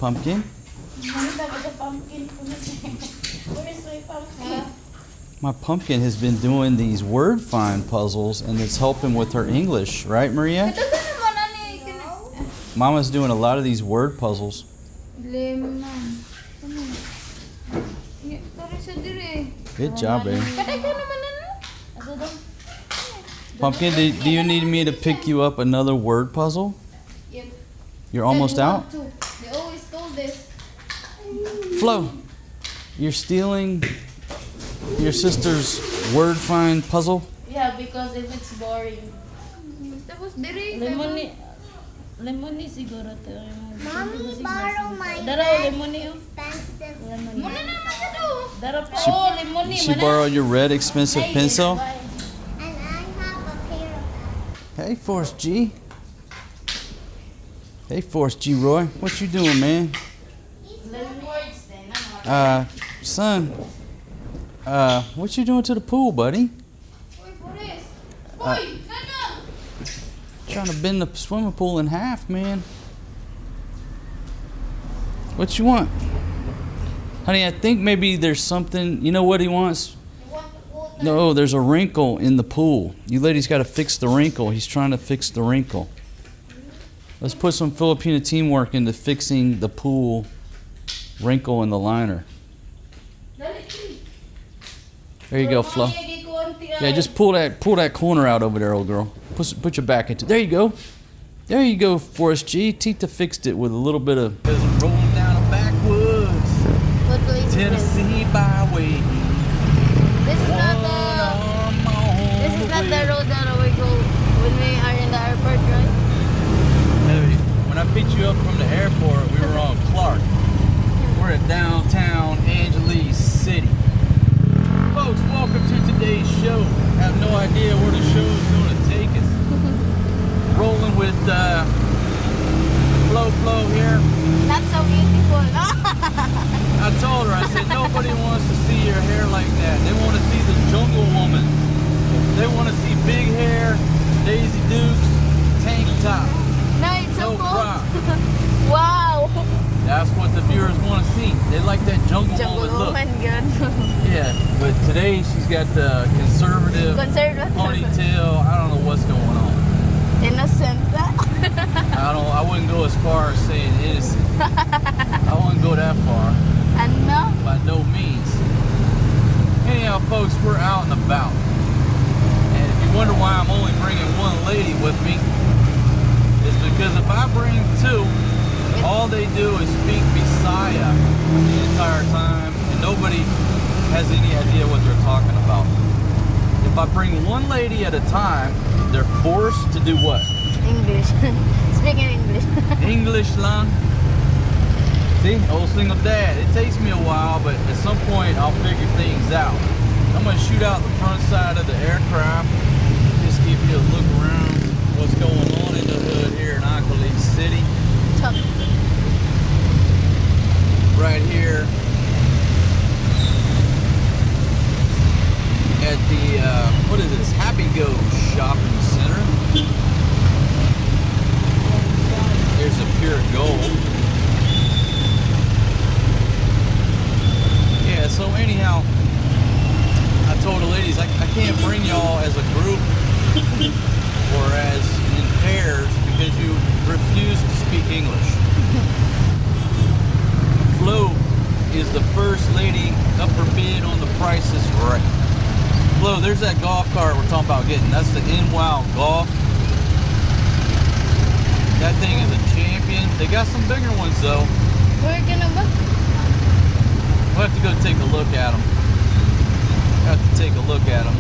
pumpkin. Where's my pumpkin? My pumpkin has been doing these word find puzzles and it's helping with her English, right, Maria? Mama's doing a lot of these word puzzles. Good job, baby. Pumpkin, do you need me to pick you up another word puzzle? Yep. You're almost out? They always stole this. Flo, you're stealing your sister's word find puzzle? Yeah, because if it's boring. Lemony siguro to. Mommy, borrow my expensive lemony. She borrowed your red expensive pencil? And I have a pair of Hey, Force G. Hey, Force G, Roy. What you doing, man? Son. What you doing to the pool, buddy? Trying to bend the swimming pool in half, man. What you want? Honey, I think maybe there's something. You know what he wants? No, there's a wrinkle in the pool. You ladies got to fix the wrinkle. He's trying to fix the wrinkle. Let's put some Filipino teamwork into fixing the pool wrinkle in the liner. There you go, Flo. Yeah, just pull that corner out over there, old girl. Put your back into. There you go. There you go, Forrest G. Tita fixed it with a little bit of. Rolling down a backwoods Tennessee byway. This is not the road that we go when we are in the airport, right? Hey, when I picked you up from the airport, we were on Clark. We're at downtown Angeles City. Folks, welcome to today's show. I have no idea where the show is going to take us. Rolling with Flo here. Not so beautiful. I told her, I said, nobody wants to see your hair like that. They want to see the jungle woman. They want to see big hair, Daisy Dukes, tank top. No, it's so No cool. bra. Wow. That's what the viewers want to see. They like that jungle woman look. Good. Yeah, but today she's got the conservative ponytail. I don't know what's going on. Innocent. I wouldn't go as far as saying innocent. I wouldn't go that far. And no. By no means. Anyhow, folks, we're out and about. And if you wonder why I'm only bringing one lady with me, it's because if I bring two, all they do is speak Bisaya the entire time, and nobody has any idea what they're talking about. If I bring one lady at a time, they're forced to do what? English. Speaking English. English lang. See, old single dad. It takes me a while, but at some point I'll figure things out. I'm gonna shoot out the front side of the aircraft, just give you a look around what's going on in the hood here in Angeles City. Right here at the what is this? Happy Go Shopping Center. There's a Pure Gold. Yeah, so anyhow, I told the ladies I can't bring y'all as a group or as in pairs because you refuse to speak English. Flo is the first lady up for bid on the Price is Right. Flo, there's that golf cart we're talking about getting. That's the NWOW Golf. That thing is a champion. They got some bigger ones though. We're gonna look. We'll have to go take a look at them. Have to take a look at them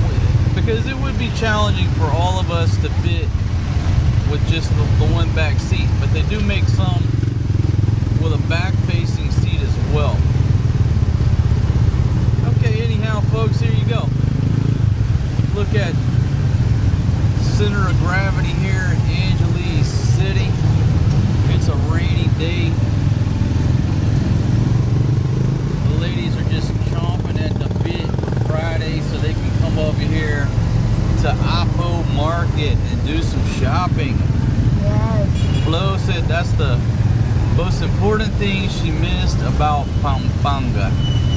because it would be challenging for all of us to fit with just the one back seat. But they do make some with a back-facing seat as well. Okay, anyhow, folks, here you go. Look at center of gravity here in Angeles City. It's a rainy day. The ladies are just chomping at the bit for Friday so they can come over here to Apo Market and do some shopping. Yes. Flo said that's the most important thing she missed about Pampanga.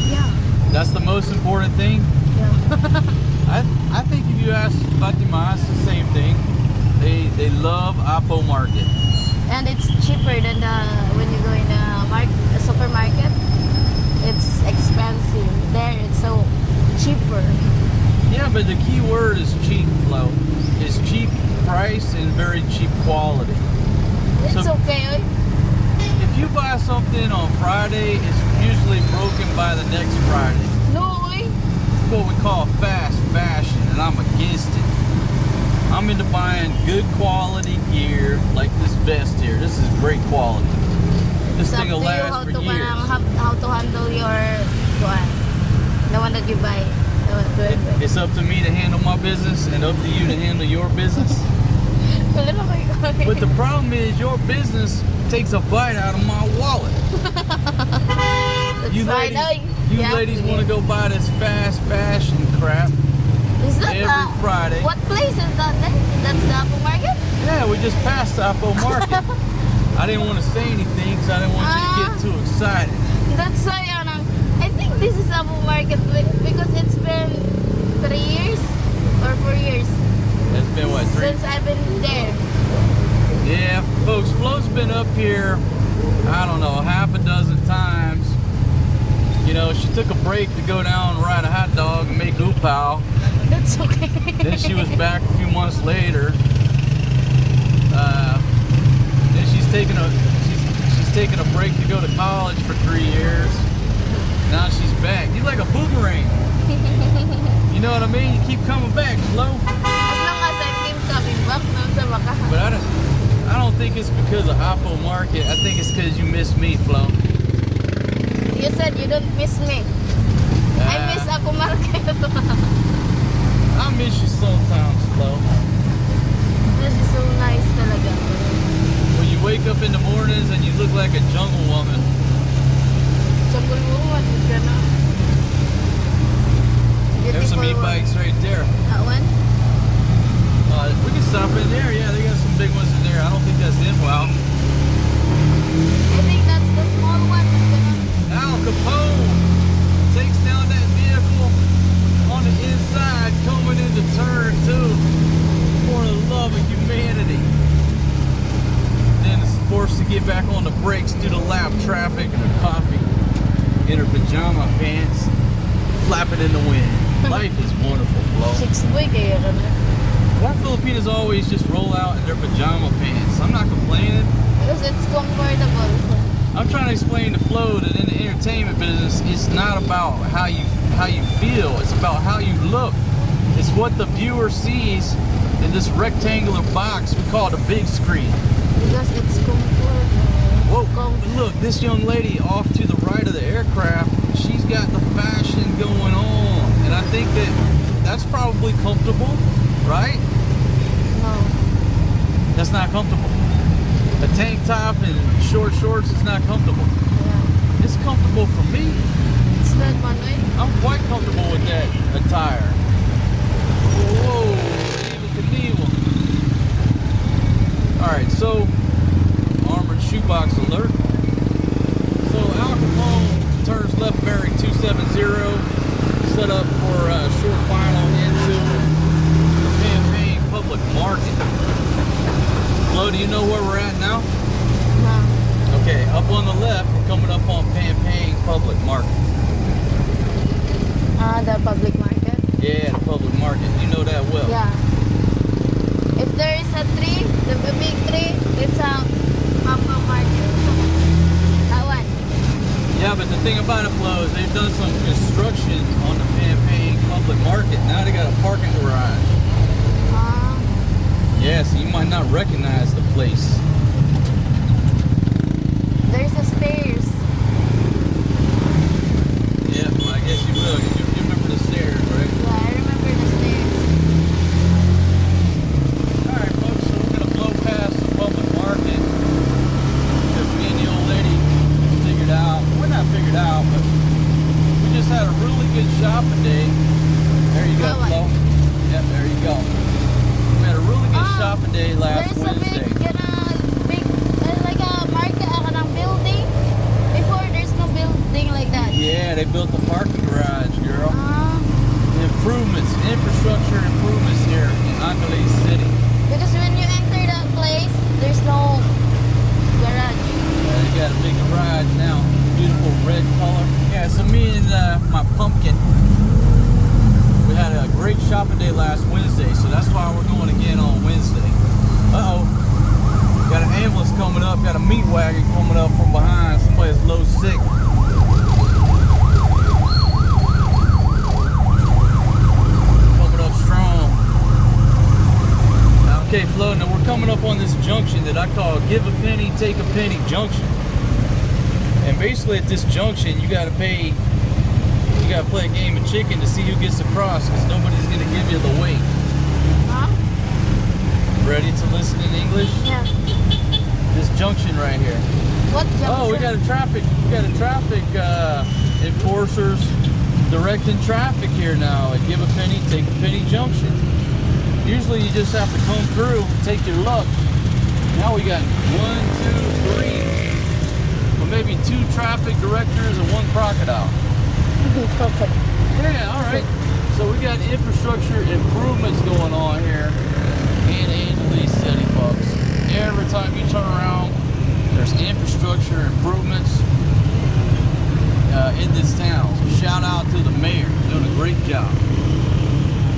Yeah. That's the most important thing. Yeah. I think if you ask Fatima, it's the same thing. They love Apo Market. And it's cheaper than when you go in a supermarket. It's expensive. There it's so cheaper. Yeah, but the key word is cheap, Flo. It's cheap price and very cheap quality. It's So- okay. If you buy something on Friday, it's usually broken by the next Friday. No way. It's what we call fast fashion, and I'm against it. I'm into buying good quality gear, like this vest here. This is great quality. This It's up thing to will you last for years. how to handle your one, the one that you buy. The one that It's up to me to handle my business and up to you to handle your business. But the problem is your business takes a bite out of my wallet. You ladies want to go buy this fast fashion crap Is that every Friday. What place is that then? That's the Apple Market? Yeah, we just passed Apo Market. I didn't want to say anything because I didn't want you to get too excited. That's why I think this is Apple Market because it's been 3 years or 4 years It's been what, 3? since I've been there. Yeah, folks, Flo's been up here, I don't know, half a dozen times. You know, she took a break to go down and ride a hot dog and make upao. That's okay. Then she was back a few months later. Then she's taken a break to go to college for 3 years. Now she's back. You're like a boomerang. You know what I mean? You keep coming back, Flo. As long as I keep coming back, no sa baka. But I don't think it's because of Apo Market. I think it's because you miss me, Flo. You said you don't miss me. I miss Apple Market. I miss you sometimes, Flo. This is so nice talaga. When you wake up in the mornings and you look like a jungle woman. Jungle woman, ka na. There's some Beautiful e-bikes right there. That one? We can stop in there. Yeah, they got some big ones in there. I don't think that's in wow. I think that's the small one. Al Capone takes down that vehicle on the inside, coming into turn 2 for the love of humanity. Then is forced to get back on the brakes due to lap traffic and her coffee in her pajama pants, flapping in the wind. Life is wonderful, Flo. Chicks boy kaya ka na. Why Filipinos always just roll out in their pajama pants? I'm not complaining. Because it's comfortable. I'm trying to explain to Flo that in the entertainment business, it's not about how you feel. It's about how you look. It's what the viewer sees in this rectangular box we call the big screen. Because it's comfortable. Whoa! Look, this young lady off to the right of the aircraft, she's got the fashion going on, and I think that's probably comfortable, right? No. That's not comfortable. A tank top and short shorts is not comfortable. Yeah. It's comfortable for me. It's not Manoy. I'm quite comfortable with that attire. Whoa, Evel Knievel. Alright, so armored shoebox alert. So Al Capone turns left bearing 270, set up for a short final into the Pampang Public Market. Flo, do you know where we're at now? No. Okay, up on the left, we're coming up on Pampang Public Market. The public market? Yeah, the public market. You know that well. Yeah. If there is a tree, the big tree, it's a Apple Market. That one. Yeah, but the thing about it, Flo, is they've done some construction on the Pampang Public Market. Now they got a parking garage. Yeah, so you might not recognize the place. There's a stairs. Yeah, well, I guess you will. You remember the stairs, right? Yeah, I remember the stairs. Alright, folks, so we're going to blow past the public market. Because me and the old lady figured out, we're not figured out, but we just had a really good shopping day. There you go, That one. Flo. Yep, there you go. We had a really good shopping day last There's Wednesday. a big, like a market, ng building. Before Yeah, they built the parking garage, girl. Improvements, infrastructure improvements here in Angeles City. Because when you enter that place, there's no garage. They got a big garage now, beautiful red color. Yeah, so me and my pumpkin, we had a great shopping day last Wednesday, so that's why we're going again on Wednesday. Uh-oh, got an ambulance coming up, got a meat wagon coming up from behind. Somebody's low sick. Coming up strong. Okay, Flo, now we're coming up on this junction that I call Give a Penny, Take a Penny Junction. And basically at this junction, you gotta play a game of chicken to see who gets across, because nobody's gonna give you the weight. Huh? Ready to listen in English? Yeah. This junction right here. What junction? Oh, we got a traffic enforcers directing traffic here now at Give a Penny, Take a Penny Junction. Usually you just have to come through, take your luck. Now we got 1, 2, 3, or maybe 2 traffic directors and 1 crocodile. Yeah, all right. So we got infrastructure improvements going on here in Angeles City, folks. Every time you turn around, there's infrastructure improvements in this town. So shout out to the mayor, doing a great job.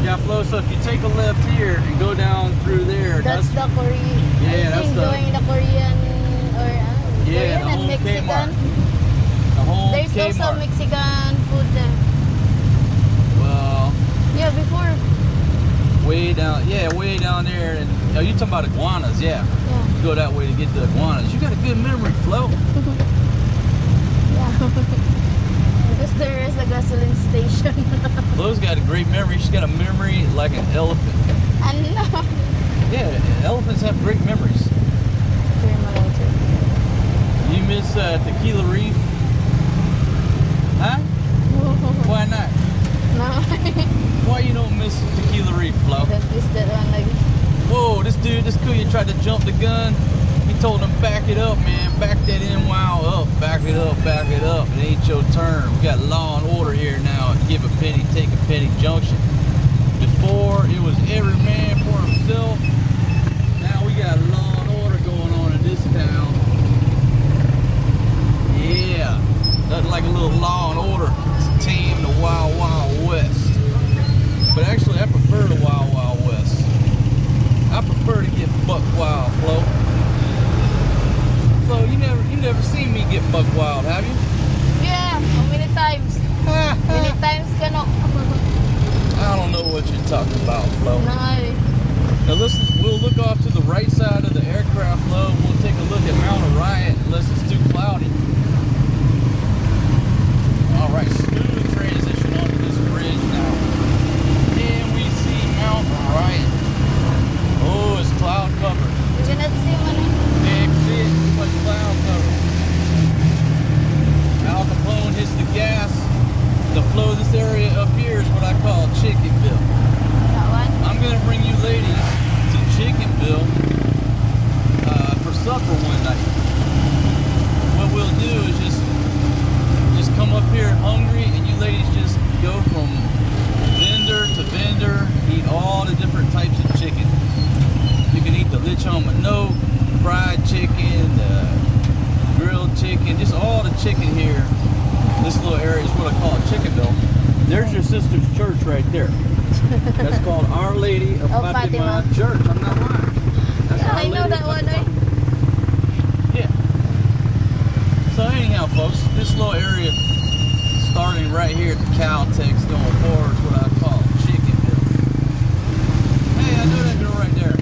Yeah, Flo, so if you take a left here and go down through there, That's the Korean. Yeah, that's the- going the Korean or Yeah, Korean the and whole Mexican. Kmart. The whole There's also Kmart. Mexican food there. Well, Yeah, before. way down there, and oh, you talking about iguanas? Yeah. Yeah. You go that way to get the iguanas. You got a good memory, Flo. Yeah. Because there is a gasoline station. Flo's got a great memory. She's got a memory like an elephant. And Yeah, elephants have great memories. You miss Tequila Reef? Huh? Why not? No. Why you don't miss Tequila Reef, Flo? Don't miss that one like. Whoa, this Kuya tried to jump the gun. He told him, back it up, man. Back that in wow up. Back it up, back it up. It ain't your turn. We got law and order here now at Give a Penny, Take a Penny Junction. Before, it was every man for himself. Now we got law and order going on in this town. Yeah. Nothing like a little law and order to tame the Wild Wild West. But actually, I prefer the Wild Wild West. I prefer to get buck wild, Flo. Flo, you never seen me get buck wild, have you? Yeah, how many times? Many times ka no? I don't know what you're talking about, Flo. No. Now listen, we'll look off to the right side of the aircraft, Flo. We'll take a look at Mount Orion unless it's too cloudy. All right, smooth transition onto this bridge now. And we see Mount Orion. Oh, it's cloud covered. You cannot see man. Can't see it, too much cloud cover. Al Capone hits the gas. The flow of this area up here is what I call Chickenville. That one? I'm gonna bring you ladies to Chickenville for supper one night. What we'll do is just come up here hungry, and you ladies just go from vendor to vendor, eat all the different types of chicken. You can eat the lechon manok, fried chicken, grilled chicken, just all the chicken here. This little area is what I call Chickenville. There's your sister's church right there. That's called Our Lady of Fatima Church. I'm not lying. That's Yeah, Our I know Lady that of one, Fatima. Yeah. So anyhow, folks, this little area starting right here at the Caltex going forward is what I call Chickenville. Hey, I know that girl right there.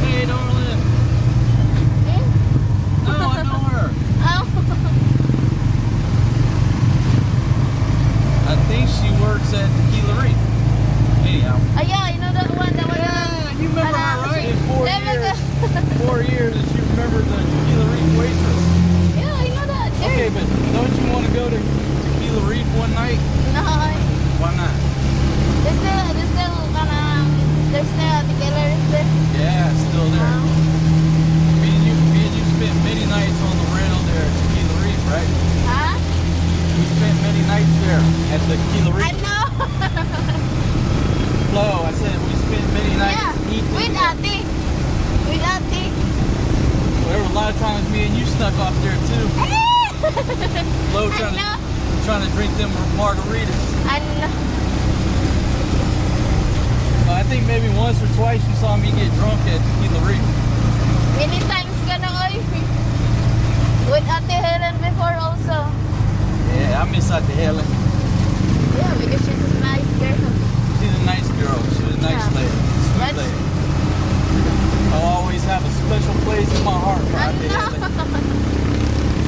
Hey, darling. No, I know her. Oh. I think she works at Tequila Reef. Anyhow. Ah, yeah, I know that one. That one. Yeah, you remember her, right? In Yeah, 4 years that she remembered the Tequila Reef waitress. Yeah, I know that. Sure. Okay, but don't you want to go to Tequila Reef one night? No. Why not? There's still, there's still Tequila nights there at the Kilo I Rica. know. Flo, I said we spent many nights Yeah, eating. with Ate. With Ate. Well, there were a lot of times me and you snuck off there too. Flo trying to drink them margaritas. I know. I think maybe once or twice you saw me get drunk at Kilo Rica. Many times ka na oy. With Ate Helen before also. Yeah, I miss Ate Helen. Yeah, because she's a nice girl. She's a nice girl. She was a nice Yeah. lady. Sweet That's- lady. I'll always have a special place in my heart for I Ate Helen. know.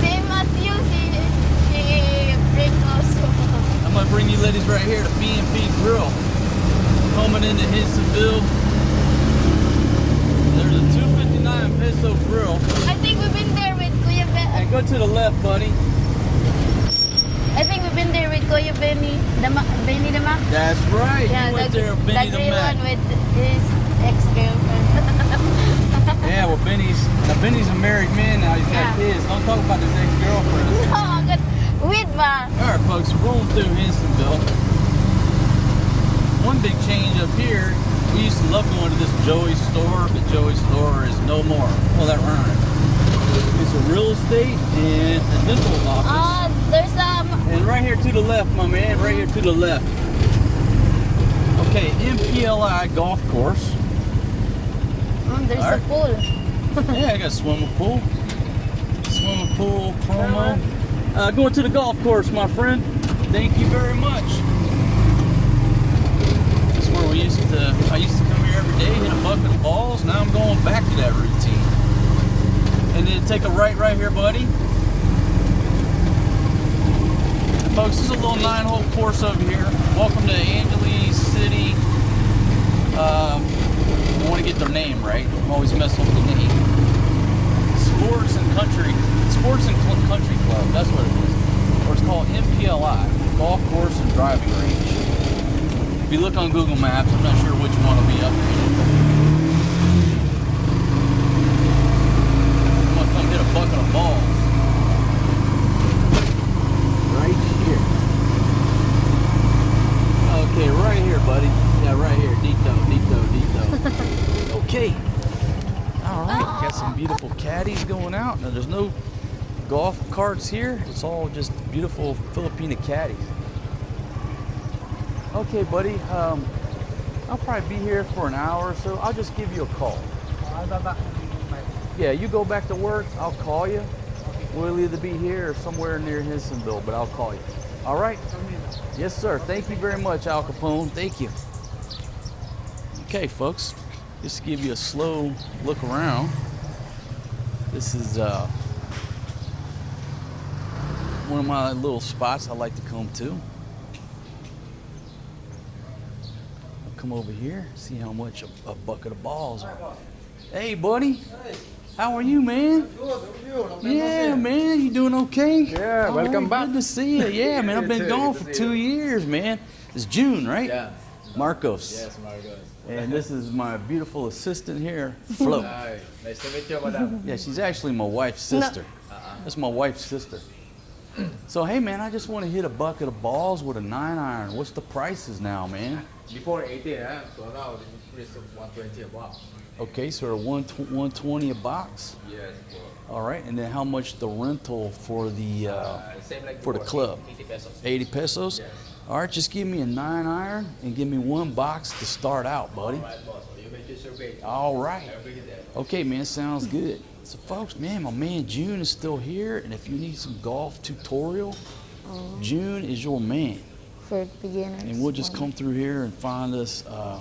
Same as you, she brings also. I'm gonna bring you ladies right here to B&B Grill. Coming into Hinsonville. There's a 259 peso grill. I think we've been there with Kuya And go to the left, buddy. I think we've been there with Kuya Benny the Mac. That's right. Yeah, you went there with Benny the the green Mac. one with his ex-girlfriend. Yeah, well, Benny's a married man now. He's got Yeah. kids. Don't talk about his ex-girlfriend. No, good. With ba? All right, folks, we're rolling through Hinsonville. One big change up here. We used to love going to this Joey's store, but Joey's store is no more. Well, that rhymes. It's a real estate and a dental office. There's And right here to the left, my man, right here to the left. Okay, MPLI golf course. there's All a right. pool. Yeah, I got a swimming pool. Swimming pool promo. Going to the golf course, my friend. Thank you very much. That's where I used to come here every day, hit a bucket of balls. Now I'm going back to that routine. And then take a right here, buddy. And folks, this is a little 9-hole course over here. Welcome to Angeles City. I want to get their name right. I'm always messing with the name. Sports and Country Club. That's what it is. Or it's called MPLI, Golf Course and Driving Range. If you look on Google Maps, I'm not sure which one will be updated. I'm gonna come hit a bucket of balls. Right here. Okay, right here, buddy. Yeah, right here. Dito. Okay. All right. Got some beautiful caddies going out. Now, there's no golf carts here. It's all just beautiful Filipino caddies. Okay, buddy. I'll probably be here for an hour or so. I'll just give you a call. Yeah, you go back to work. I'll call you. We'll either be here or somewhere near Hinsonville, but I'll call you. All right? Yes, sir. Thank you very much, Al Capone. Thank you. Okay, folks. Just to give you a slow look around. This is one of my little spots I like to come to. I'll come over here, see how much a bucket of balls are. Hey, buddy. Hey. How are you, man? Good. Yeah, man. You doing okay? Yeah, welcome back. Good to see you. Yeah, man. I've been gone for 2 years, man. It's June, right? Yeah. Marcos. Yes, Marcos. And this is my beautiful assistant here, Flo. Hi. Nice to meet you, madam. Yeah, she's actually my wife's sister. That's my wife's sister. So, hey, man, I just want to hit a bucket of balls with a 9-iron. What's the prices now, man? Before 80, so now it increased to 120 a box. Okay, so 120 a box. Yes. All right, and then how much the rental for the Same like for the before, club? 80 pesos. 80 pesos? Yes. All right, just give me a 9-iron and give me 1 box to start out, buddy. All right, boss. You make your survey. All right. I'll bring it there. Okay, man, sounds good. So, folks, man, my man June is still here, and if you need some golf tutorial, June is your man. For beginners. And we'll just come through here and find us a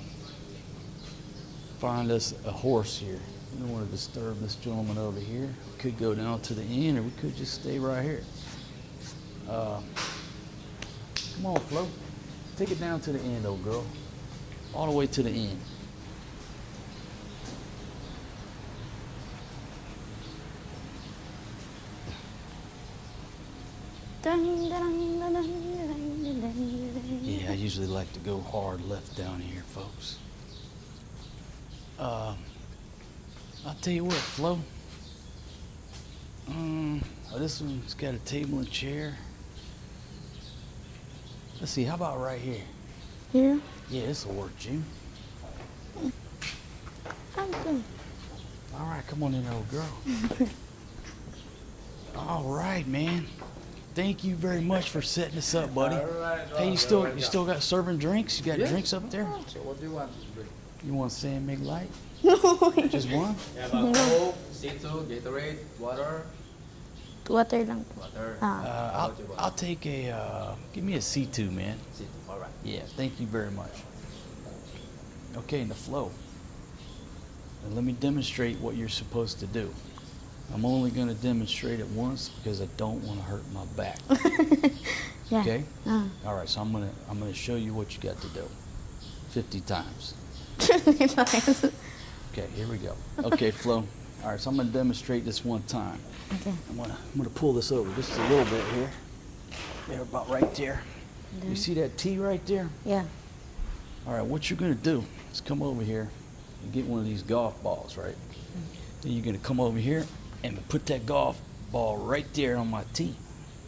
horse here. We don't want to disturb this gentleman over here. We could go down to the end, or we could just stay right here. Come on, Flo. Take it down to the end, old girl. All the way to the end. Yeah, I usually like to go hard left down here, folks. I'll tell you what, Flo. This one's got a table and chair. Let's see, how about right here? Here? Yeah, this will work, June. Okay. All right, come on in, old girl. All right, man. Thank you very much for setting this up, buddy. Hey, you still got serving drinks? You got drinks up there? So what do you want to drink? You want San Mig Light? No. Just one? Yeah, about Coke, C2, Gatorade, water. Water lang po. Water. I'll take a, give me a C2, man. C2, alright. Yeah, thank you very much. Okay, the flow. And let me demonstrate what you're supposed to do. I'm only going to demonstrate it once because I don't want to hurt my back. Yeah. Okay? All right, so I'm gonna show you what you got to do. 50 times. Okay, here we go. Okay, Flo. All right, so I'm gonna demonstrate this one time. Okay. I'm gonna pull this over just a little bit here. They're about right there. You see that T right there? Yeah. All right, what you're gonna do is come over here and get one of these golf balls, right? Then you're gonna come over here and put that golf ball right there on my tee.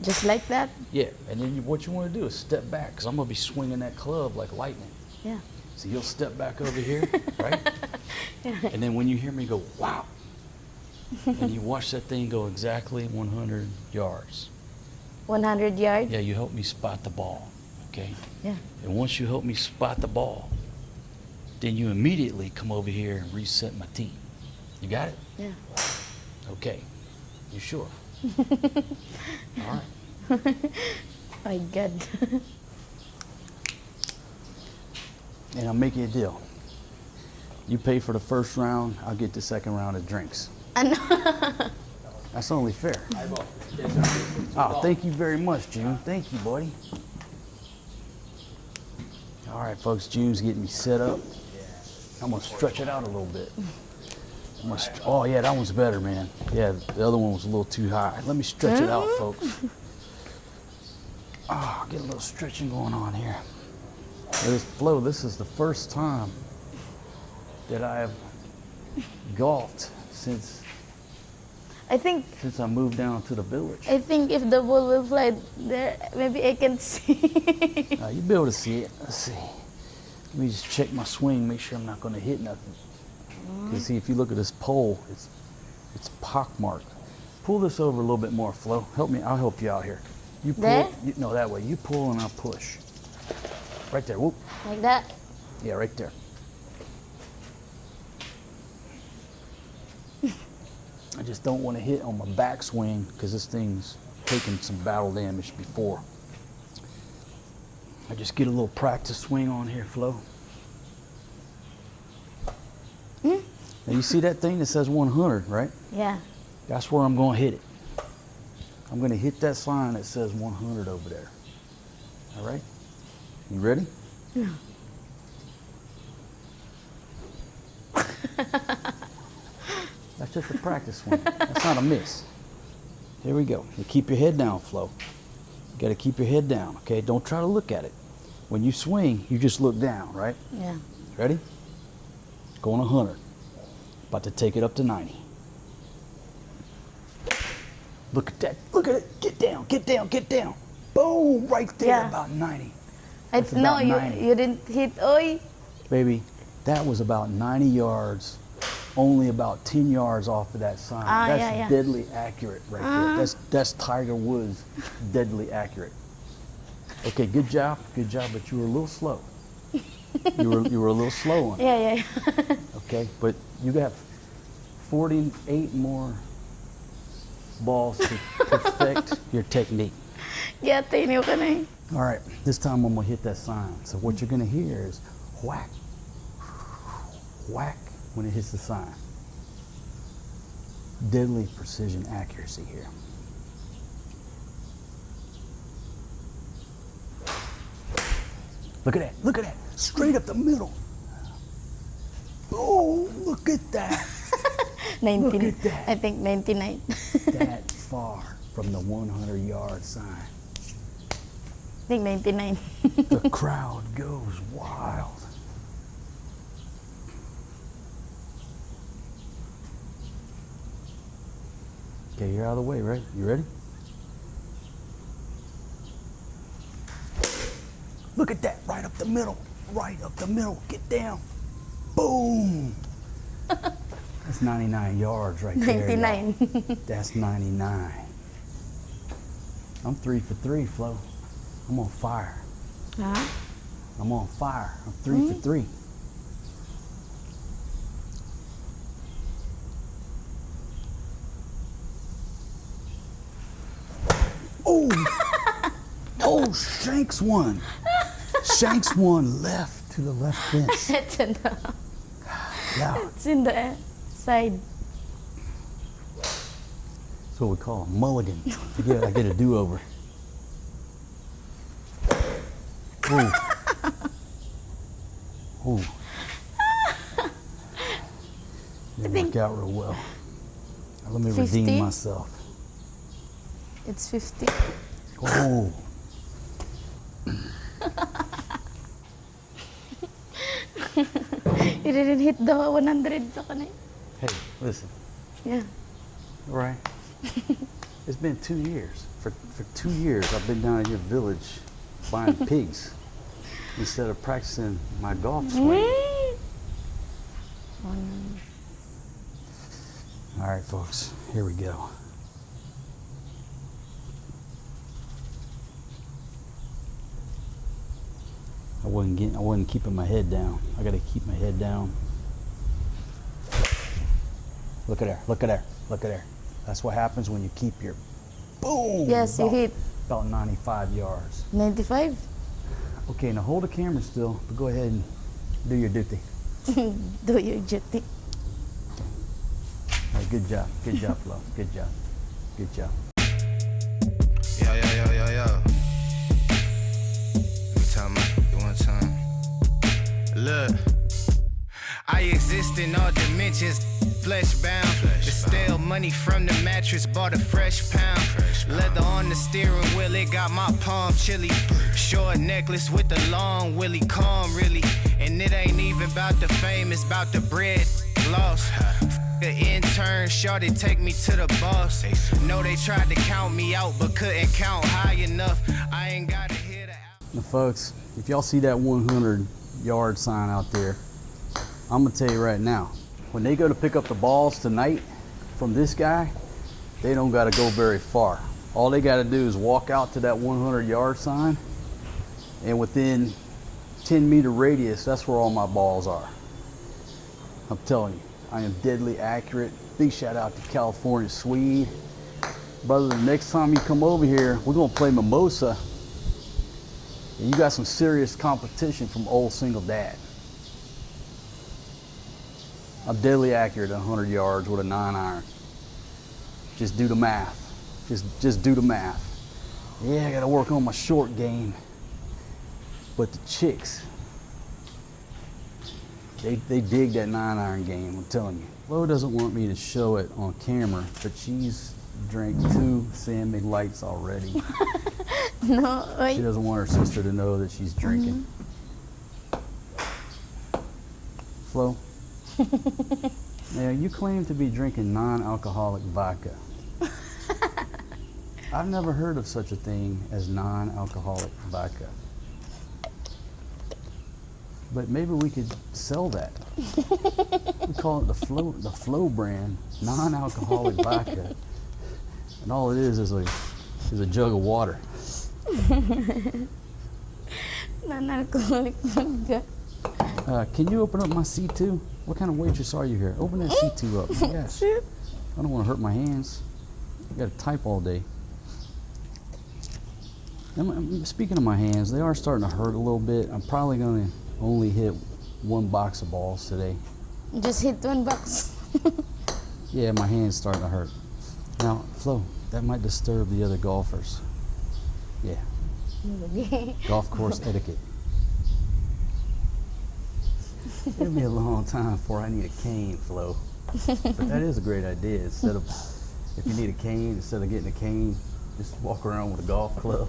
Just like that? Yeah, and then what you want to do is step back, because I'm going to be swinging that club like lightning. Yeah. So you'll step back over here, right? Yeah. And then when you hear me go, wow, and you watch that thing go exactly 100 yards. 100 yards? Yeah, you help me spot the ball, okay? Yeah. And once you help me spot the ball, then you immediately come over here and reset my tee. You got it? Yeah. Okay. You sure? All right. My God. And I'll make you a deal. You pay for the first round, I'll get the second round of drinks. Ano? That's only fair. Oh, thank you very much, June. Thank you, buddy. All right, folks, June's getting me set up. I'm gonna stretch it out a little bit. Oh yeah, that one's better, man. Yeah, the other one was a little too high. Let me stretch it out, folks. Oh, get a little stretching going on here. Flo, this is the first time that I have golfed since I think I moved down to the village. if the ball will fly there, maybe I can see. You'll be able to see it. Let's see. Let me just check my swing, make sure I'm not going to hit nothing. Because see, if you look at this pole, it's pockmarked. Pull this over a little bit more, Flo. Help me. I'll help you out here. You pull. There? No, that way. You pull and I'll push. Right there. Whoop. Like that? Yeah, right there. I just don't want to hit on my backswing because this thing's taken some battle damage before. I just get a little practice swing on here, Flo. Now you see that thing that says 100, right? Yeah. That's where I'm going to hit it. I'm going to hit that sign that says 100 over there. All right? You ready? Yeah. That's just a practice swing. That's not a miss. Here we go. You keep your head down, Flo. You got to keep your head down, okay? Don't try to look at it. When you swing, you just look down, right? Yeah. Ready? Going 100. About to take it up to 90. Look at that. Look at it. Get down, get down, get down. Boom, right there, Yeah. about 90. No, about 90. you didn't hit. Oy. Baby, that was about 90 yards, only about 10 yards off of that sign. That's yeah. deadly accurate right there. That's Tiger Woods, deadly accurate. Okay, good job, but you were a little slow. You were a little slow on it. Yeah. Okay, but you got 48 more balls to perfect your technique. Yeah, tinyo ka na eh. All right, this time I'm gonna hit that sign. So what you're gonna hear is whack, whack when it hits the sign. Deadly precision accuracy here. Look at that, straight up the middle. Oh, look at that. 19. Look at that. I think 99. That far from the 100-yard sign. I think 99. The crowd goes wild. Okay, you're out of the way, right? You ready? Look at that, right up the middle. Right up the middle. Get down. Boom. That's 99 yards right there. 99. That's 99. I'm 3 for 3, Flo. I'm on fire. Huh? I'm on fire. I'm 3 for 3. Oh! Oh, Shanks won. Shanks won left to the left fence. It's in the, Yeah. it's in the side. That's what we call a mulligan. I get a do-over. Ooh. Ooh. Didn't work out real well. Let me 50? redeem myself. It's 50. Oh. You didn't hit the 100 ka na. Hey, listen. Yeah. All right. It's been 2 years. For 2 years, I've been down at your village buying pigs instead of practicing my golf swing. All right, folks. Here we go. I wasn't keeping my head down. I gotta keep my head down. Look at there, look at there, look at there. That's what happens when you keep your boom. Yes, you hit About 95 yards. 95. Okay, now hold the camera still, but go ahead and do your duty. Do your duty. All right, good job, Flo. Good job, good job. Yo. Let me tell you one time. Look, I exist in all dimensions, flesh bound. The stale money from the mattress, bought a fresh pound. Leather on the steering wheel, it got my palm chilly. Short necklace with the long willy, calm really. And it ain't even about the fame, it's about the bread lost. The intern, shorty take me to the boss. Know they tried to count me out, but couldn't count high enough. I ain't gotta hear the out. Now, folks, if y'all see that 100-yard sign out there, I'm gonna tell you right now, when they go to pick up the balls tonight from this guy, they don't gotta go very far. All they gotta do is walk out to that 100-yard sign, and within 10-meter radius, that's where all my balls are. I'm telling you, I am deadly accurate. Big shout out to California Swede. Brother, the next time you come over here, we're gonna play Mimosa. And you got some serious competition from old single dad. I'm deadly accurate at 100 yards with a 9-iron. Just do the math. Just do the math. Yeah, I gotta work on my short game. But the chicks, they dig that 9-iron game, I'm telling you. Flo doesn't want me to show it on camera, but she's drank 2 San Mig Lights already. No, wait. She doesn't want her sister to know that she's drinking. Flo, now you claim to be drinking non-alcoholic vodka. I've never heard of such a thing as non-alcoholic vodka. But maybe we could sell that. We call it the Flow brand, non-alcoholic vodka. And all it is a jug of water. Non-alcoholic vodka. Can you open up my C2? What kind of waitress are you here? Open that C2 up. Yes. I don't want to hurt my hands. I got to type all day. Speaking of my hands, they are starting to hurt a little bit. I'm probably going to only hit 1 box of balls today. Just hit 1 box. Yeah, my hand's starting to hurt. Now, Flo, that might disturb the other golfers. Yeah. Golf course etiquette. It'll be a long time before I need a cane, Flo. But that is a great idea. Instead of, if you need a cane, instead of getting a cane, just walk around with a golf club.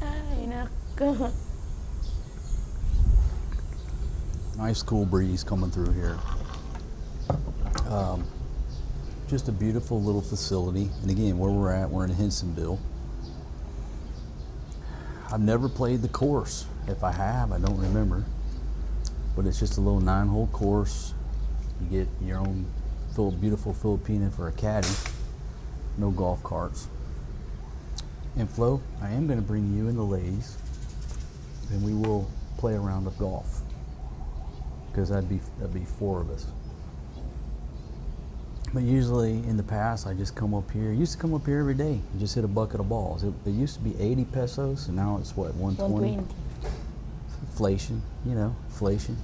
Ay, nako. Nice cool breeze coming through here. Just a beautiful little facility. And again, where we're at, we're in Hensonville. I've never played the course. If I have, I don't remember. But it's just a little 9-hole course. You get your own beautiful Filipina for a caddy. No golf carts. And Flo, I am going to bring you and the ladies, and we will play a round of golf. Because that'd be 4 of us. But usually in the past, I just come up here. I used to come up here every day and just hit a bucket of balls. It used to be 80 pesos, and now it's what, 120? Inflation, you know, inflation.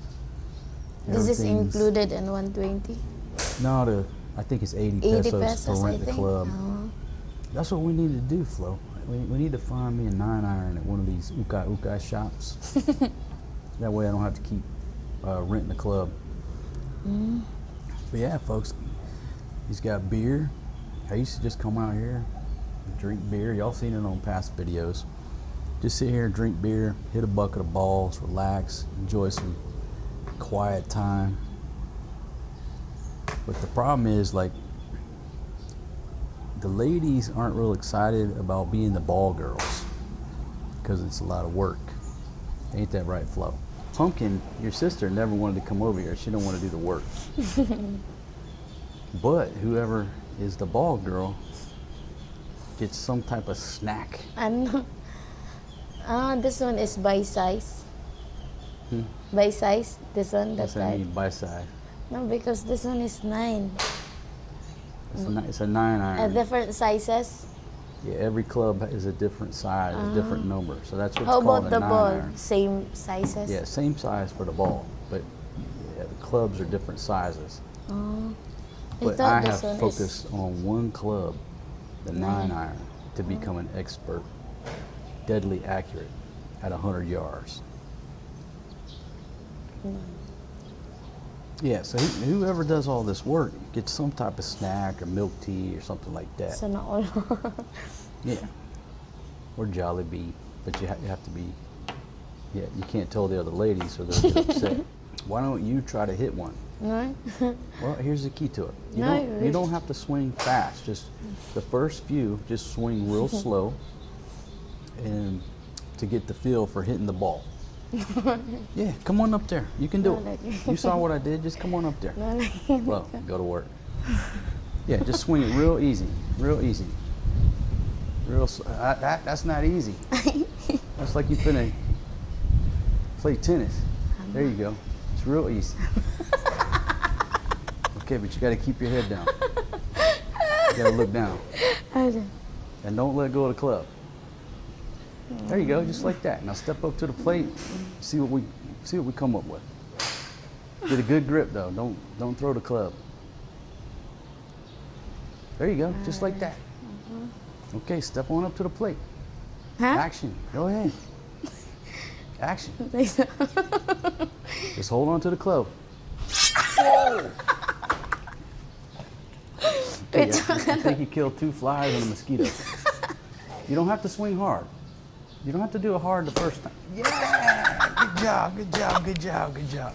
This is included in 120? No, I think it's 80 pesos to rent the club. Oh. That's what we need to do, Flo. We need to find me a 9-iron at one of these uka shops. That way I don't have to keep renting the club. But yeah, folks, he's got beer. I used to just come out here and drink beer. Y'all seen it on past videos. Just sit here and drink beer, hit a bucket of balls, relax, enjoy some quiet time. But the problem is, like, the ladies aren't real excited about being the ball girls because it's a lot of work. Ain't that right, Flo? Pumpkin, your sister, never wanted to come over here. She don't want to do the work. But whoever is the ball girl gets some type of snack. And this one is by size. By size, this one, What's that that type. mean, by size? No, because this one is 9. It's a 9-iron. Different sizes. Yeah, every club is a different size, a different number. So that's what's How called about a the ball? 9-iron. Same sizes? Yeah, same size for the ball, but yeah, the clubs are different sizes. But I have focused on one club, the 9-iron, to become an expert, deadly accurate at 100 yards. Yeah, so whoever does all this work gets some type of snack or milk tea or something like that. Sana all. Yeah, or Jollibee, but you have to be. Yeah, you can't tell the other ladies or they'll get upset. Why don't you try to hit one? No? Well, here's the key to it. You don't have to swing fast. Just the first few, just swing real slow, and to get the feel for hitting the ball. Yeah, come on up there. You can do it. You saw what I did. Just come on up there. Well, go to work. Yeah, just swing it real easy, real easy. That's not easy. That's like you finna play tennis. There you go. It's real easy. Okay, but you got to keep your head down. You got to look down. And don't let go of the club. There you go, just like that. Now step up to the plate. See what we come up with. Get a good grip though. Don't throw the club. There you go, just like that. Okay, step on up to the plate. Action. Go ahead. Action. Just hold on to the club. Okay, I think you killed 2 flies and a mosquito. You don't have to swing hard. You don't have to do it hard the first time. Yeah! Good job, good job, good job, good job.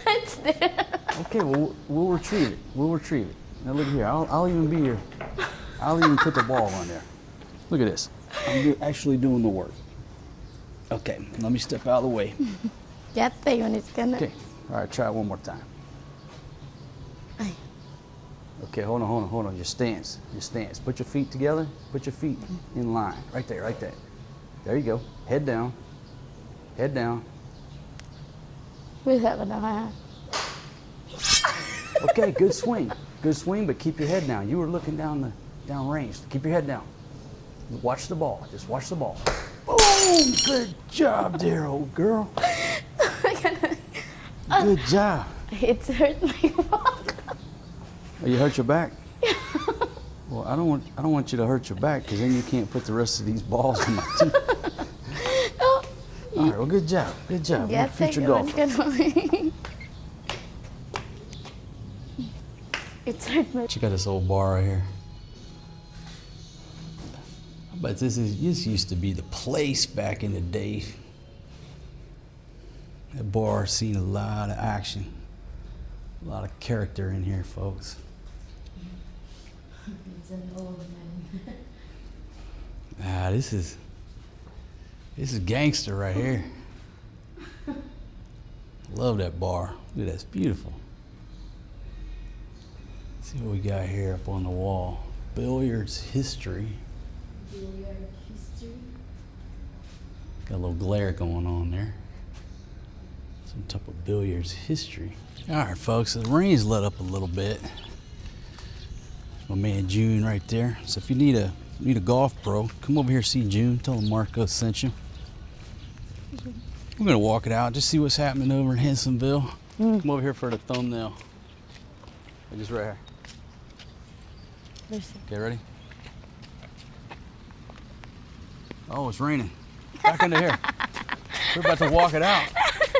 It's there. Okay, well, we'll retrieve it. We'll retrieve it. Now look here, I'll even be here. I'll even put the ball on there. Look at this. I'm actually doing the work. Okay, let me step out of the way. Okay, all right, try it one more time. Okay, hold on. Your stance. Put your feet together. Put your feet in line. Right there, right there. There you go. Head down. Head down. Okay, good swing. Good swing, but keep your head down. You were looking down range. Keep your head down. Watch the ball. Just watch the ball. Boom! Good job there, old girl. Good job. It's hurt my back. Oh, you hurt your back? Well, I don't want you to hurt your back because then you can't put the rest of these balls in my teeth. All right, well, good job. Good job. You're a future golfer. It's hurt my. Check out this old bar right here. But this used to be the place back in the day. That bar seen a lot of action, a lot of character in here, folks. It's an old man. This is This is gangster right here. Love that bar. Look at that, it's beautiful. Let's see what we got here up on the wall. Billiards history. Got a little glare going on there. Some type of billiards history. All right, folks, the rain's let up a little bit. My man June right there. So if you need a golf pro, come over here see June. Tell him Marco sent you. We're gonna walk it out, just see what's happening over in Hensonville. Come over here for the thumbnail. Just right here. Okay, ready? Oh, it's raining. Back into here. We're about to walk it out.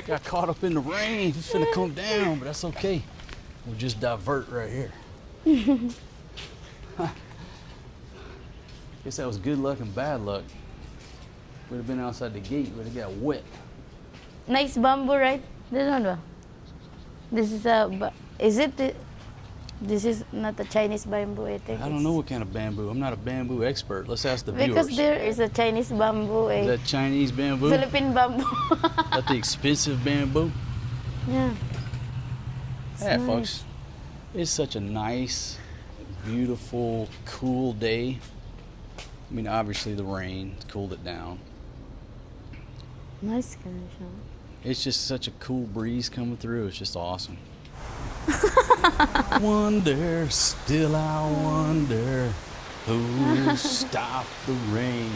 Got caught up in the rain. It's gonna come down, but that's okay. We'll just divert right here. Guess that was good luck and bad luck. Would have been outside the gate, would have got wet. Nice bamboo, right? This one ba? This is a, this is not a Chinese bamboo, I think. I don't know what kind of bamboo. I'm not a bamboo expert. Let's ask the viewers. Because there is a Chinese bamboo, Is that Chinese bamboo? Philippine bamboo. That the expensive bamboo? Yeah. Yeah, nice. folks. It's such a nice, beautiful, cool day. I mean, obviously the rain cooled it down. Nice condition. It's just such a cool breeze coming through. It's just awesome. Wonder, still I wonder who stopped the rain.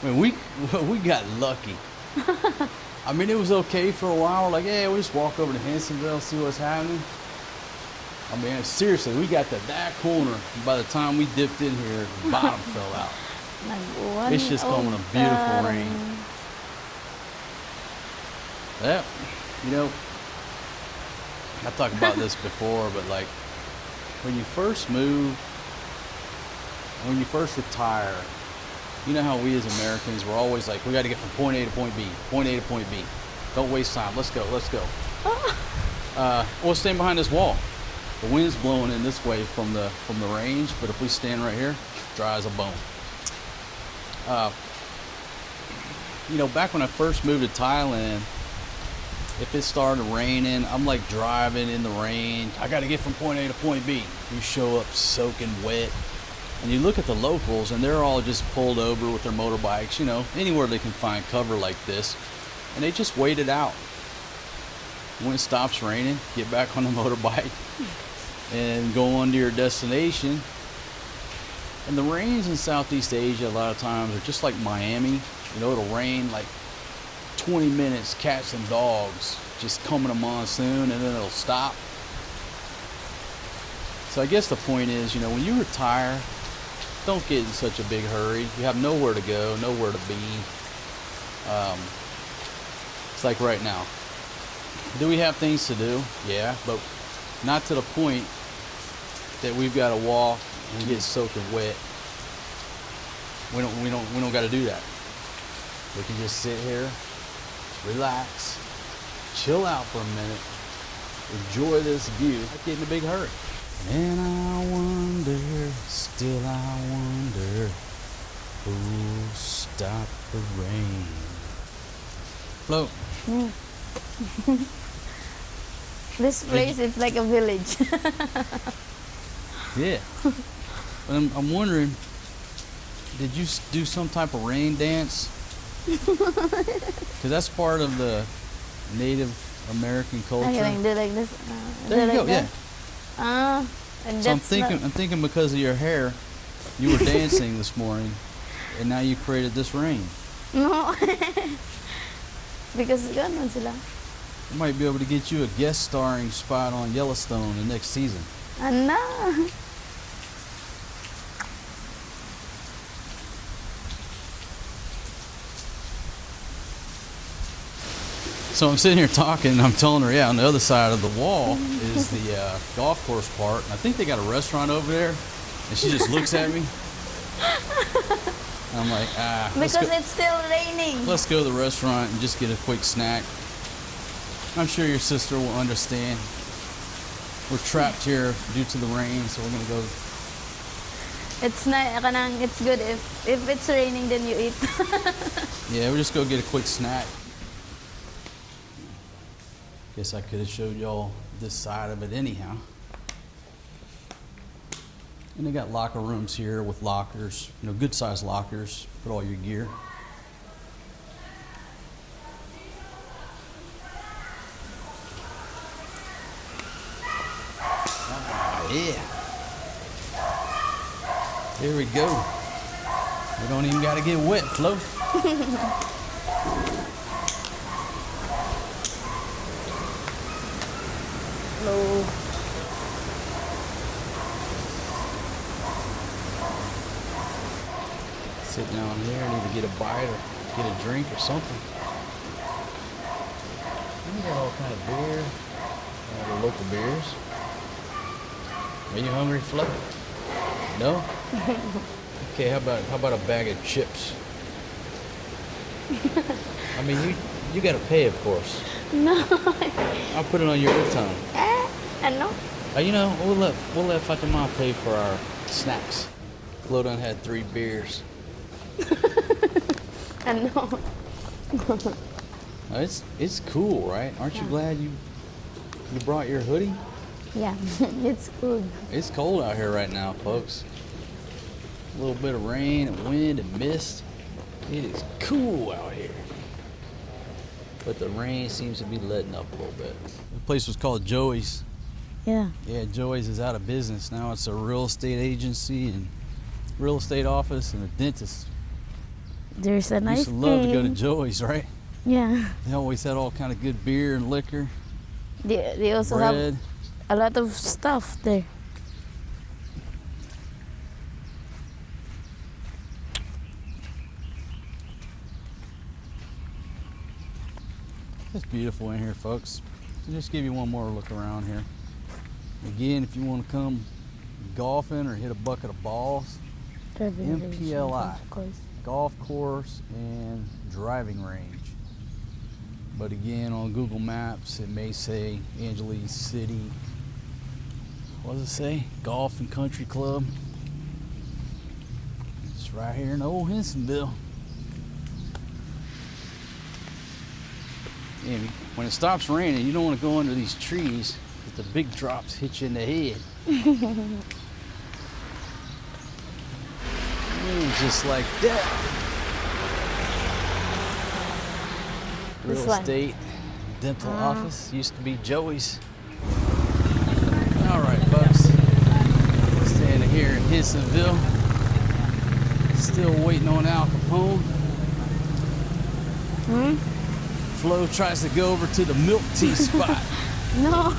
I mean, we got lucky. I mean, it was okay for a while. Like, yeah, we'll just walk over to Hensonville, see what's happening. I mean, seriously, we got to that corner. By the time we dipped in here, the bottom fell out. It's just coming a beautiful rain. Yep, you know, I talked about this before, but like, when you first move, when you first retire, you know how we as Americans, we're always like, we got to get from point A to point B, point A to point B. Don't waste time. Let's go, let's go. We'll stand behind this wall. The wind's blowing in this way from the range, but if we stand right here, dry as a bone. You know, back when I first moved to Thailand, if it started raining, I'm like driving in the rain. I got to get from point A to point B. You show up soaking wet, and you look at the locals, and they're all just pulled over with their motorbikes, you know, anywhere they can find cover like this, and they just wait it out. When it stops raining, get back on the motorbike and go on to your destination. And the rains in Southeast Asia a lot of times are just like Miami. You know, it'll rain like 20 minutes, cats and dogs, just coming a monsoon, and then it'll stop. So I guess the point is, you know, when you retire, don't get in such a big hurry. You have nowhere to go, nowhere to be. It's like right now. Do we have things to do? Yeah, but not to the point that we've got to walk and get soaking wet. We don't got to do that. We can just sit here, relax, chill out for a minute, enjoy this view. Not get in a big hurry. And I wonder, still I wonder, who stopped the rain. Float. This place is like a village. Yeah. But I'm wondering, did you do some type of rain dance? Because that's part of the Native American culture. Okay, like do like this. There you go. That? Yeah. And So I'm that's thinking because of your hair, you were dancing this morning, and now you created this rain. No. Because ganon sila. I might be able to get you a guest starring spot on Yellowstone the next season. Ana. So I'm sitting here talking, and I'm telling her, yeah, on the other side of the wall is the golf course part. And I think they got a restaurant over there. And she just looks at me. I'm like, Because it's still raining. let's go to the restaurant and just get a quick snack. I'm sure your sister will understand. We're trapped here due to the rain, so we're gonna go It's not. It's good if it's raining, then you eat. Yeah, we'll just go get a quick snack. Guess I could have showed y'all this side of it anyhow. And they got locker rooms here with lockers, you know, good sized lockers, put all your gear. Yeah. Here we go. We don't even got to get wet, Flo. Hello. Sit down here and either get a bite or get a drink or something. We got all kind of beer, all the local beers. Are you hungry, Flo? No? Okay, how about a bag of chips? I mean, you got to pay, of course. No. I'll put it on your tongue. Ano? You know, we'll let Fatima pay for our snacks. Flo done had 3 beers. Ano? It's cool, right? Aren't you glad you brought your hoodie? Yeah, it's good. It's cold out here right now, folks. A little bit of rain and wind and mist. It is cool out here. But the rain seems to be letting up a little bit. The place was called Joey's. Yeah. Yeah, Joey's is out of business now. It's a real estate agency and real estate office and a dentist. There's a nice Used to love to go to thing. Joey's, right? Yeah. They always had all kind of good beer and liquor, They also bread. have a lot of stuff there. It's beautiful in here, folks. So just give you one more look around here. Again, if you want to come golfing or hit a bucket of balls, MPLI, Of course. golf course and driving range. But again, on Google Maps, it may say Angeles City. What does it say? Golf and Country Club. It's right here in Old Hensonville. And when it stops raining, you don't want to go under these trees because the big drops hit you in the head. Just like that. This Real one. estate, dental office used to be Joey's. All right, folks. Standing here in Hensonville, still waiting on Al Capone. Flo tries to go over to the milk tea spot No.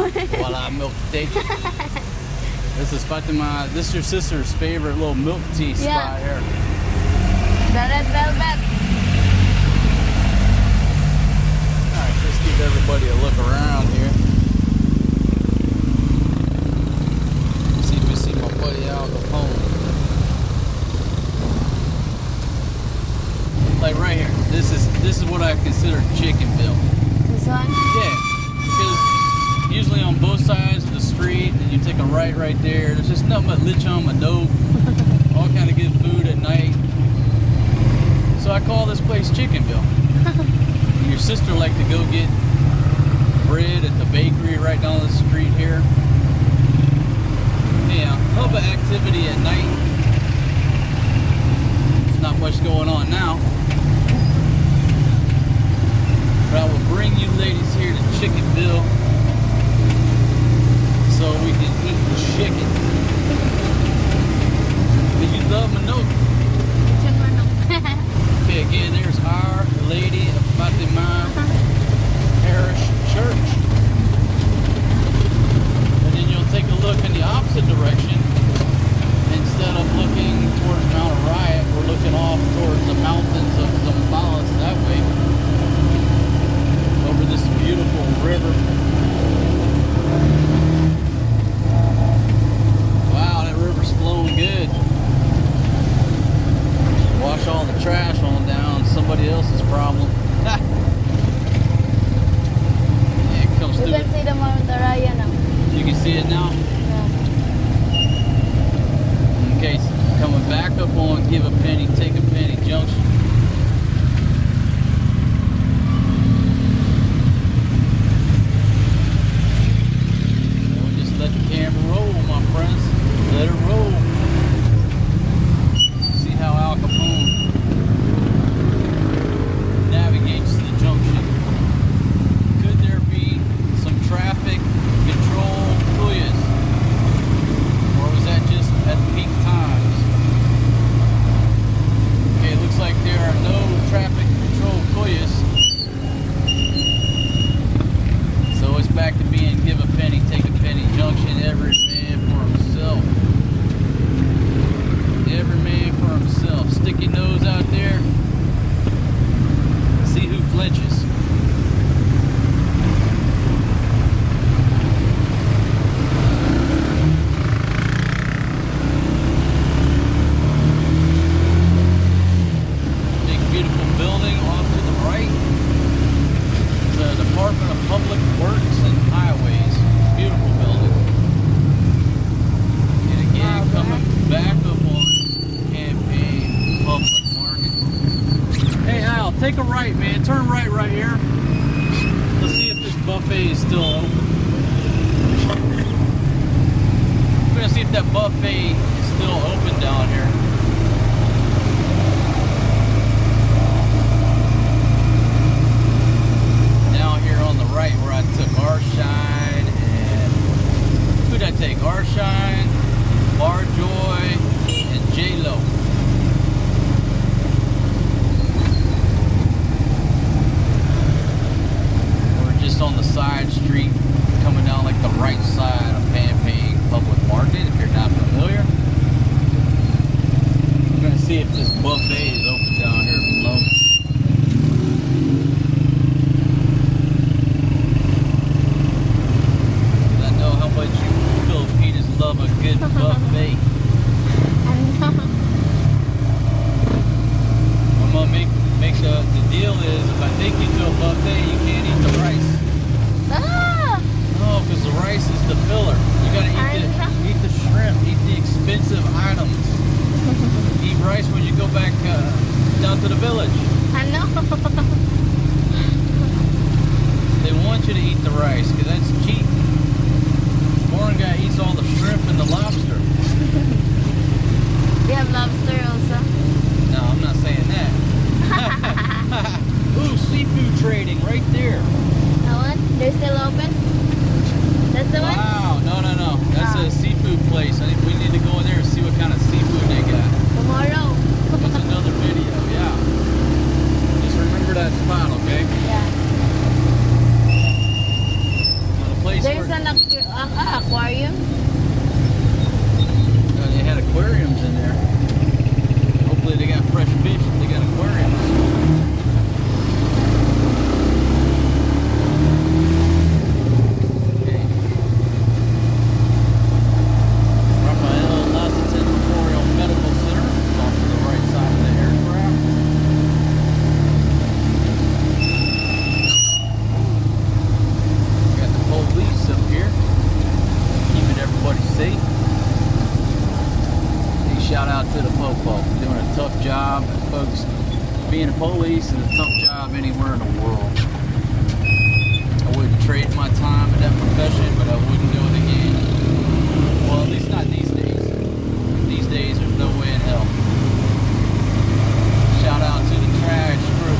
while I milk tea. This is Fatima. This is your sister's favorite little milk tea spot here. The red velvet. All right, let's give everybody a look around here. See if we see my buddy Al Capone. Like right here. This is what I consider Chickenville. This one? Yeah, because usually on both sides of the street, and you take a right there. There's just nothing but lechon, adobe, all kind of good food at night. So I call this place Chickenville. Your sister liked to go get bread at the bakery right down the street here. Yeah, hub of activity at night. Not much going on now. But I will bring you ladies here to Chickenville so we can eat chicken. Do you love manok? Okay, again, there's Our Lady of Fatima Parish Church. And then you'll take a look in the opposite direction. Instead of looking towards Mount Arayat, we're looking off towards the mountains of Zambales that way. Over this beautiful river. Wow, that river's flowing good. Wash all the trash on down, somebody else's problem. Yeah, it comes You through. can see the Mount Arayat now. You can see it now. Yeah. Okay, Coming back up on Give a Penny, Take a Penny Junction. We'll just let the camera roll, my friends. Let it roll. See how Al Capone navigates the junction. Could there be some traffic control buoys? Or was that just at peak times? Okay, it looks like there are no traffic control buoys. So it's back to being Give a Penny, Take a Penny Junction. Every man for himself. Every man for himself. Stick your nose out there. See who flinches. Big beautiful building off to the right. The Department of Public Works and Highways. Beautiful building. And again, coming back up on Campaign Public Market. Hey Al, take a right, man. Turn right here. Let's see if this buffet is still open. We're gonna see if that buffet is still open down here. Down here on the right where I took Arshine and who'd I take? Arshine, Barjoy, and J-Lo. Just on the side street, coming down like the right side of Pampang Public Market, if you're not familiar. We're gonna see if this buffet is open down here below. 'Cause I know how much you Filipinos love a good buffet. I'm gonna make the deal is if I take you to a buffet, you can't eat the rice. Ah! No, because the rice is the filler. You gotta eat the shrimp, eat the expensive items. Eat rice when you go back down to the village. I know. They want you to eat the rice because that's cheap. Foreign guy eats all the shrimp and the lobster. We have lobster also. No, I'm not saying that. Ooh, seafood trading right there. That one? They're still open? That's the one? Wow, no. That's a seafood place. I think we need to go in there and see what kind of seafood they got. Tomorrow. That's another video, yeah. Just remember that spot, okay? Yeah. So the place There's where an aquarium. they had aquariums in there. Hopefully they got fresh fish if they got aquariums. Okay. Rafael Lassiter Memorial Medical Center. It's off to the right side of the aircraft. Got the police up here, keeping everybody safe. Big shout out to the Popo, doing a tough job. Folks, being a police is a tough job anywhere in the world. I wouldn't trade my time in that profession, but I wouldn't do it again. Well, at least not these days. These days, there's no way in hell. Shout out to the trash crew,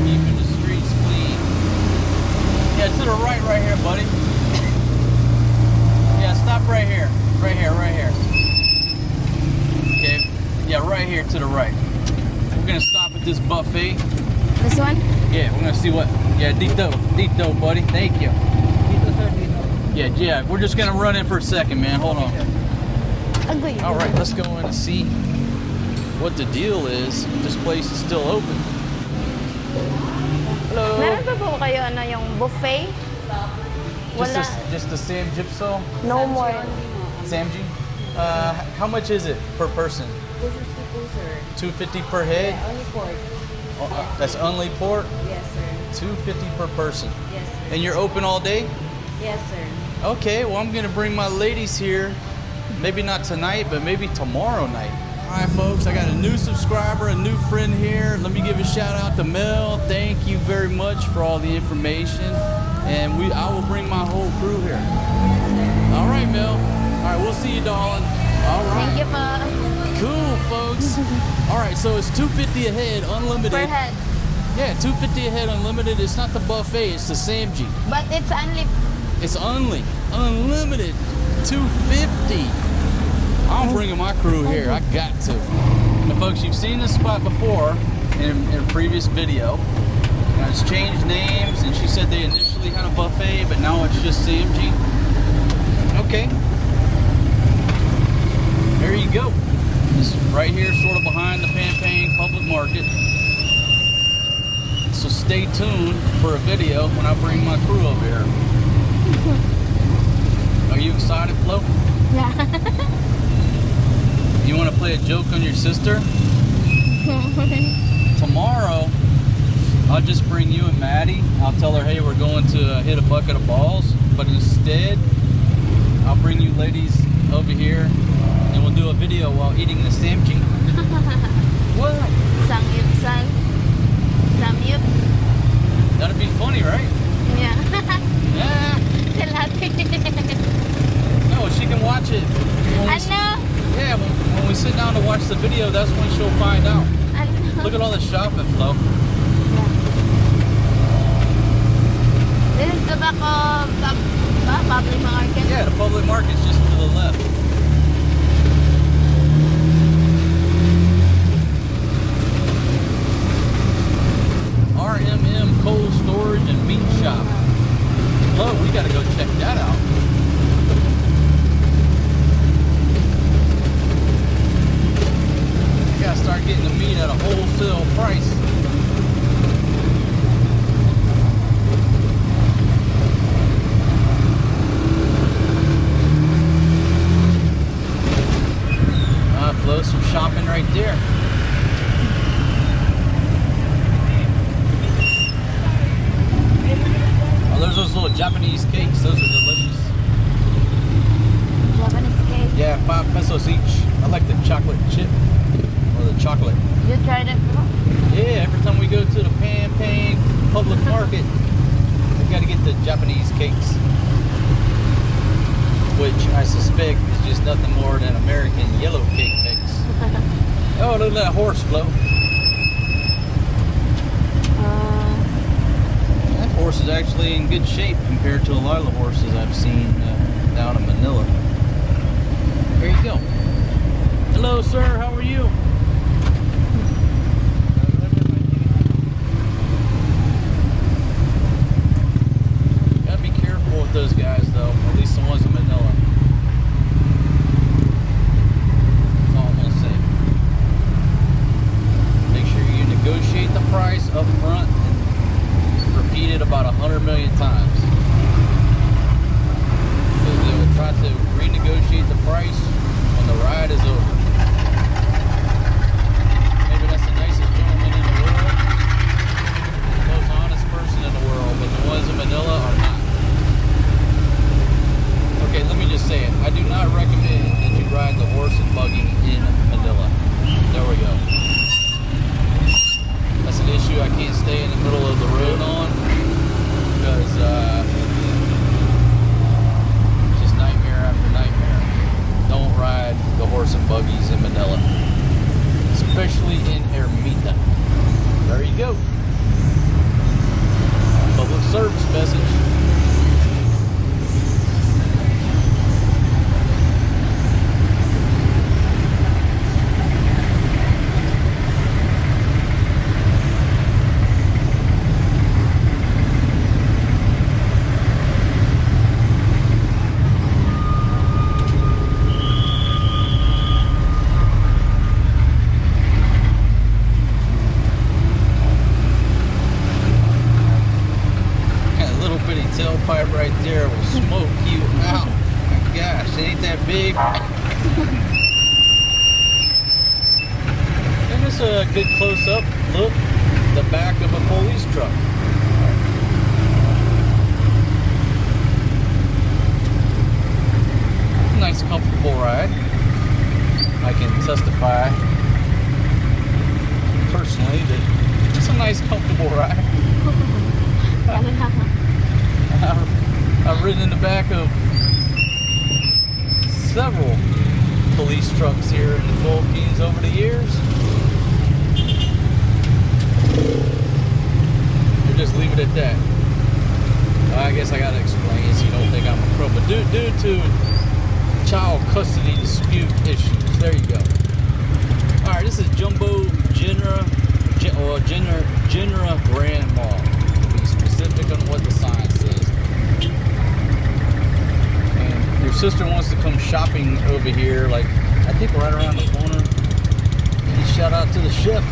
keeping the streets clean. Yeah, to the right here, buddy. Yeah, stop right here. Right here. Okay. Yeah, right here to the right. We're gonna stop at this buffet. This one? Yeah, we're gonna see what. Yeah, Dito, buddy. Thank you. Yeah. We're just gonna run in for a second, man. Hold on. Ugly. All right, let's go in and see what the deal is. If this place is still open. Hello. Meron pa po kayo yung buffet? Wala. Just the Sam Gypso? No more. Samji? How much is it per person? This is people, sir. $2.50 per head? Yeah, only pork. That's only pork? Yes, sir. $2.50 per person. Yes, sir. And you're open all day? Yes, sir. Okay, well I'm gonna bring my ladies here. maybe not tonight, but maybe tomorrow night. All right, folks, I got a new subscriber, a new friend here. Let me give a shout out to Mel. Thank you very much for all the information. And I will bring my whole crew here. All right, Mel. All right, we'll see you, darling. All right. Thank you, pa. Cool, folks. All right, so it's $250 a head, unlimited. Per head. Yeah, $250 a head, unlimited. It's not the buffet, it's the SAMG. But it's only... It's unlimited, $250. I'm bringing my crew here. I got to. Now, folks, you've seen this spot before in a previous video. Now, it's changed names, and she said they initially had a buffet, but now it's just CMG. Okay. There you go. It's right here, sort of behind the Pampang Public Market. So stay tuned for a video when I bring my crew over here. Are you excited, Flo? Yeah. You want to play a joke on your sister? Tomorrow, I'll just bring you and Maddie. I'll tell her, hey, we're going to hit a bucket of balls. But instead, I'll bring you ladies over here and we'll do a video while eating the samgye. What? Samyup, son. Samyup. That'd be funny, right? Yeah. Yeah. No, she can watch it. Ano? Yeah, when we sit down to watch the video, that's when she'll find out. Ano? Look at all the shopping, Flo. This is the back of the public market. Yeah, the public market's just to the left. RMM Cold Storage and Meat Shop. Flo, we gotta go check that out. We gotta start getting the meat at a wholesale price. Flo, some shopping right there. Oh, there's those little Japanese cakes. Those are delicious. Japanese cake. Yeah, 5 pesos each. I like the chocolate chip or the chocolate. You tried it before? Yeah, every time we go to the Pampang Public Market, we gotta get the Japanese cakes, which I suspect is just nothing more than American yellow cake mix. Oh, look at that horse, Flo. That horse is actually in good shape compared to a lot of the horses I've seen down in Manila. There you go. Hello, sir. How are you? Gotta be careful with those guys, though. At least the ones in Manila. That's all I'm gonna say. Make sure you negotiate the price up front and repeat it about 100 million times. Because they will try to renegotiate the price when the ride is over. Maybe that's the nicest gentleman in the world, the most honest person in the world, but the ones in Manila are not. Okay, let me just say it. I do not recommend that you ride the horse and buggy in Manila. There we go. That's an issue I can't stay in the middle of the road on because it's just nightmare after nightmare. Don't ride the horse and buggies in Manila, especially in Ermita. There you go. Public service message. Tailpipe right there will smoke you out. My gosh, it ain't that big. And it's a good close-up look at the back of a police truck. a nice, comfortable ride. I can testify personally that it's a nice, comfortable ride. I've ridden in the back of several police trucks here in the Philippines over the years. We'll just leave it at that. I guess I gotta explain so you don't think I'm a pro. But due to child custody dispute issues, there you go. All right, this is Jumbo Genera Grand Mall, to be specific on what the sign says. And your sister wants to come shopping over here, like I think right around the corner. And shout out to the chef.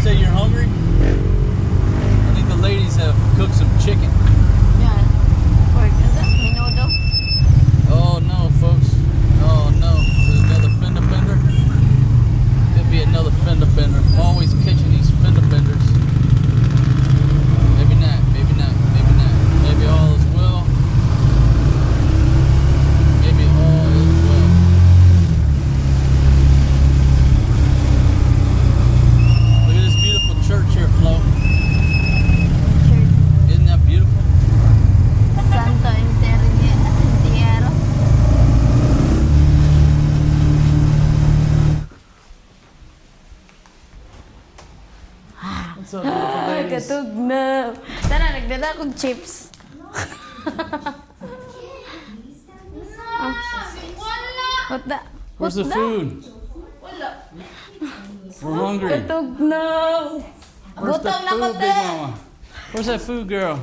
Say you're hungry? I think the ladies have cooked some chicken. Yeah. Pork, is it? Menudo? Oh no, folks. Oh no. There's another fender bender. Could be another fender bender. I'm always catching these fender benders. Maybe not, maybe not, maybe not. Maybe all is well. Maybe all is well. Church here, Flo. Isn't that beautiful? Santo Entierro. What's up, beautiful ladies? Katugnaw. Tara, nagdala akong chips. What the? Where's the food? We're hungry. Katugnaw. Where's the Gutom na ko, food, te. Big Mama? Where's that food, girl?